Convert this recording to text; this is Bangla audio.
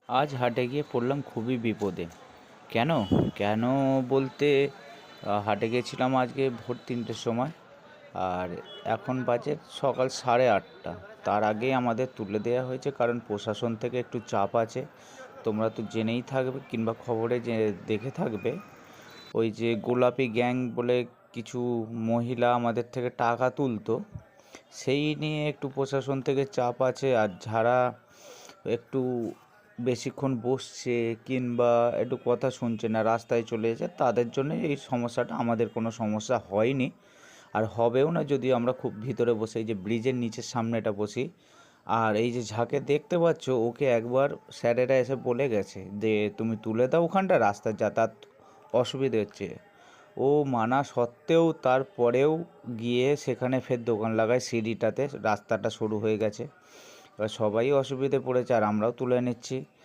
আজ হাটে গিয়ে পড়লাম খুবই বিপদে। কেন? কেন বলতে হাটে গেছিলাম আজকে ভোর ৩টের সময়। আর এখন বাজে সকাল 8:30। তার আগেই আমাদের তুলে দেওয়া হয়েছে, কারণ প্রশাসন থেকে একটু চাপ আছে। তোমরা তো জেনেই থাকবে কিংবা খবরে যে দেখে থাকবে, ওই যে গোলাপি গ্যাং বলে কিছু মহিলা আমাদের থেকে টাকা তুলতো, সেই নিয়ে একটু প্রশাসন থেকে চাপ আছে। আর যারা একটু বেশিক্ষণ বসছে কিংবা একটু কথা শুনছে না, রাস্তায় চলে এসে, তাদের জন্য এই সমস্যাটা। আমাদের কোনো সমস্যা হয়নি, আর হবেও না যদি আমরা খুব ভিতরে বসে এই যে ব্রিজের নিচের সামনেটা বসি। আর এই যে যাকে দেখতে পাচ্ছ, ওকে একবার স্যারেরা এসে বলে গেছে যে তুমি তুলে দাও, ওখানটা রাস্তার যাতায়াত অসুবিধে হচ্ছে। ও মানা সত্ত্বেও তারপরেও গিয়ে সেখানে ফের দোকান লাগায় সিঁড়িটাতে, রাস্তাটা সরু হয়ে গেছে। এবার সবাই অসুবিধে পড়েছে আর আমরাও তুলে নিচ্ছি।